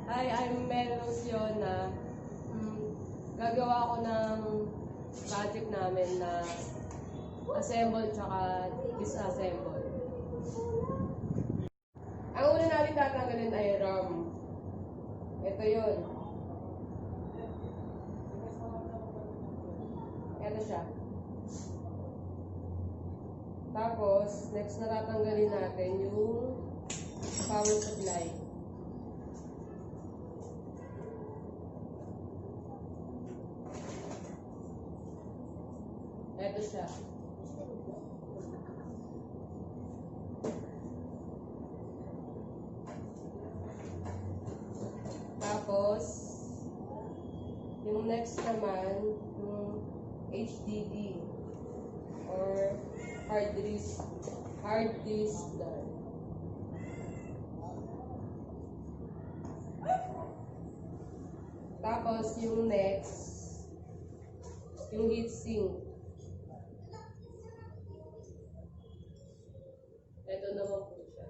Hi, I'm Melos Yona. Gagawa ako ng project namin na assemble tsaka disassemble. Ang una natin tatanggalin ay RAM. Ito yun. Ito siya. Tapos, next na tatanggalin natin yung power supply. Ito siya. Tapos, yung next naman, yung HDD or hard disk drive. Tapos, yung next, yung heatsink. Ito naman po siya.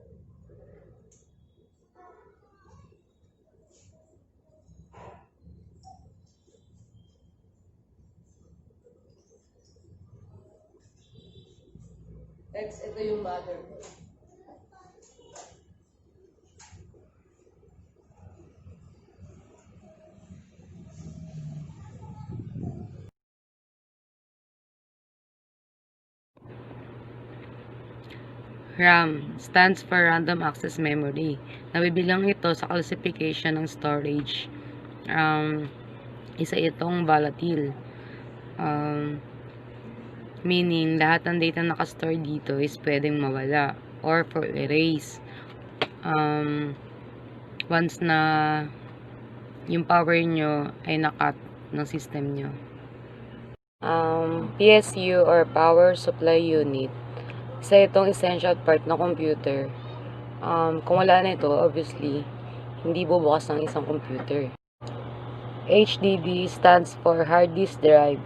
Next, ito yung motherboard. RAM stands for Random Access Memory. Nabibilang ito sa classification ng storage. Isa itong volatile. Meaning, lahat ng data nakastore dito is pwedeng mawala or for erase. Once na yung power nyo ay nakat ng system nyo. PSU or Power Supply Unit, isa itong essential part ng computer. Kung wala na ito, obviously, hindi bubukas ng isang computer. HDD stands for Hard Disk Drive.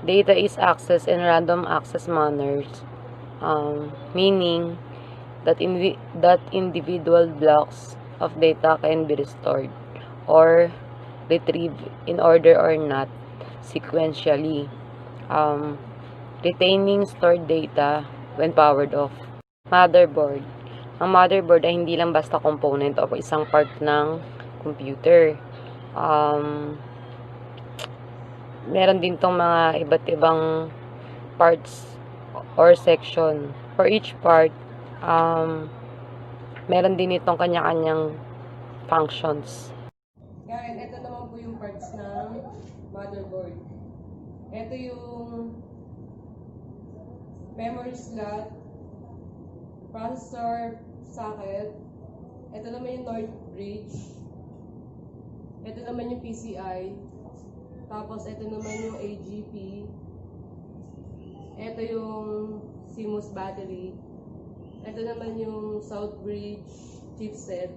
Data is accessed in random access manners, meaning that individual blocks of data can be restored or retrieved in order or not sequentially, retaining stored data when powered off. Motherboard. Ang motherboard ay hindi lang basta component o isang part ng computer. Meron din tong mga iba't ibang parts or section. For each part, meron din itong kanya-kanyang functions. Yan, ito naman po yung parts ng motherboard. Ito yung memory slot, processor socket, ito naman yung North Bridge, ito naman yung PCI, tapos ito naman yung AGP, ito yung CMOS battery, ito naman yung South Bridge chipset.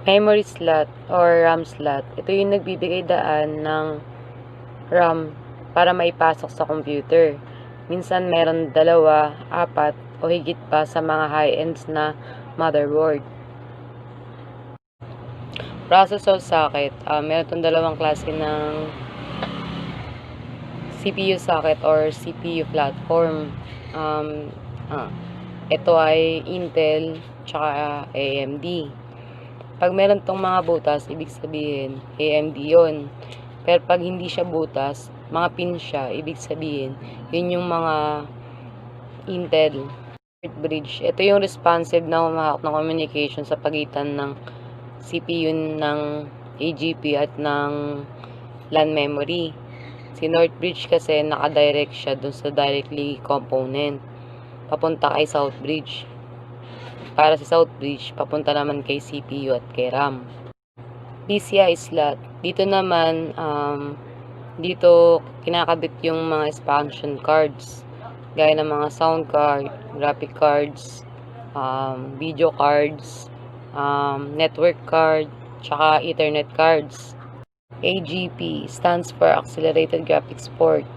Memory slot or RAM slot, ito yung nagbibigay daan ng RAM para maipasok sa computer. Minsan meron 2, 4, o higit pa sa mga high-ends na motherboard. Processor socket, meron itong dalawang klase ng CPU socket or CPU platform. Ito ay Intel tsaka AMD. Pag meron tong mga butas, ibig sabihin AMD yun. Pero pag hindi siya butas, mga pin siya, ibig sabihin yun yung mga Intel. Bridge, ito yung responsive na humahawak ng communication sa pagitan ng CPU ng AGP at ng LAN memory. Si North Bridge kasi nakadirect siya dun sa directly component papunta kay South Bridge. Para sa South Bridge, papunta naman kay CPU at kay RAM. PCI slot, dito naman dito kinakabit yung mga expansion cards gaya ng mga sound card, graphic cards, video cards, network card, tsaka Ethernet cards. AGP stands for Accelerated Graphics Port.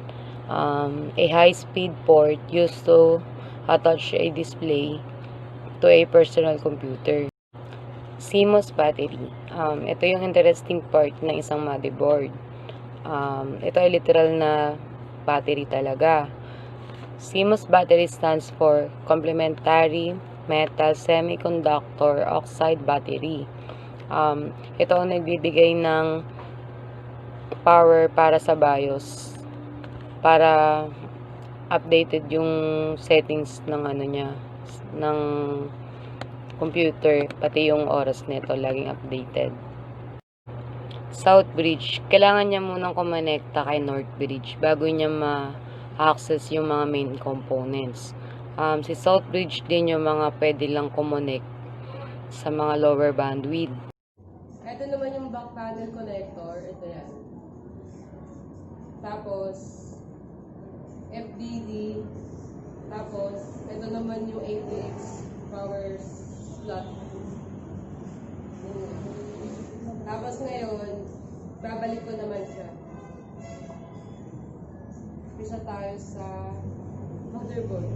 A high-speed port used to attach a display to a personal computer. CMOS battery. Ito yung interesting part ng isang motherboard. Ito ay literal na battery talaga. CMOS battery stands for Complementary Metal Semiconductor Oxide Battery. Ito ang nagbibigay ng power para sa BIOS, para updated yung settings ng ng computer, pati yung oras nito laging updated. South Bridge, kailangan niya munang kumonekta kay North Bridge bago niya ma-access yung mga main components. Si South Bridge din yung mga pwede lang kumonek sa mga lower bandwidth. Ito naman yung back panel connector. Ito yan. Tapos, FDD. Tapos, ito naman yung ATX power slot. Tapos ngayon, babalik ko naman siya. Isa tayo sa motherboard.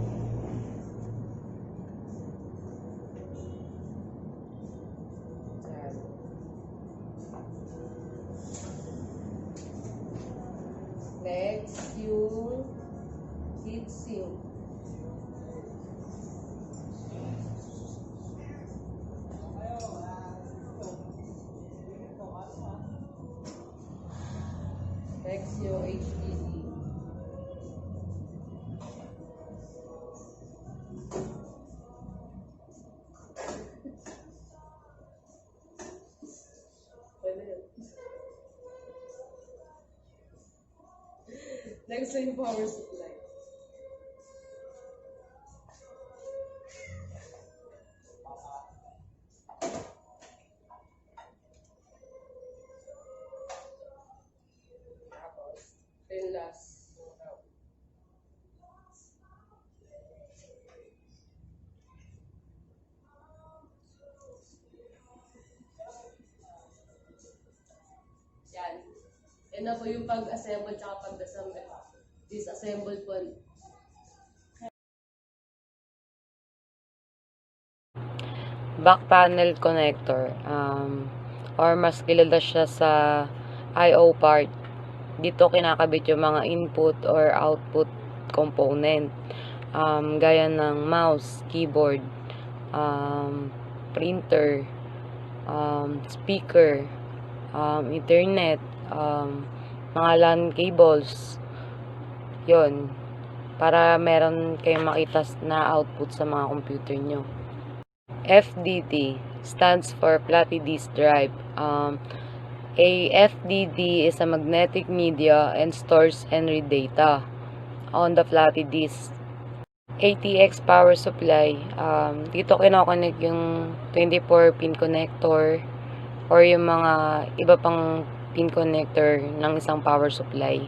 Next, yung heatsink. Next, yung HDD. Next, yung power supply. Then last. Yan. Yan na po yung pag-assemble tsaka disassemble po. Back panel connector, or mas kilala siya sa I/O part. Dito kinakabit yung mga input or output component, gaya ng mouse, keyboard, printer, speaker, internet, mga LAN cables. Yon, para meron kayong makita na output sa mga computer nyo. FDD stands for floppy disk drive. A FDD is a magnetic media and stores and read data on the floppy disk. ATX power supply, dito kinoconnect yung 24-pin connector or yung mga iba pang pin connector ng isang power supply.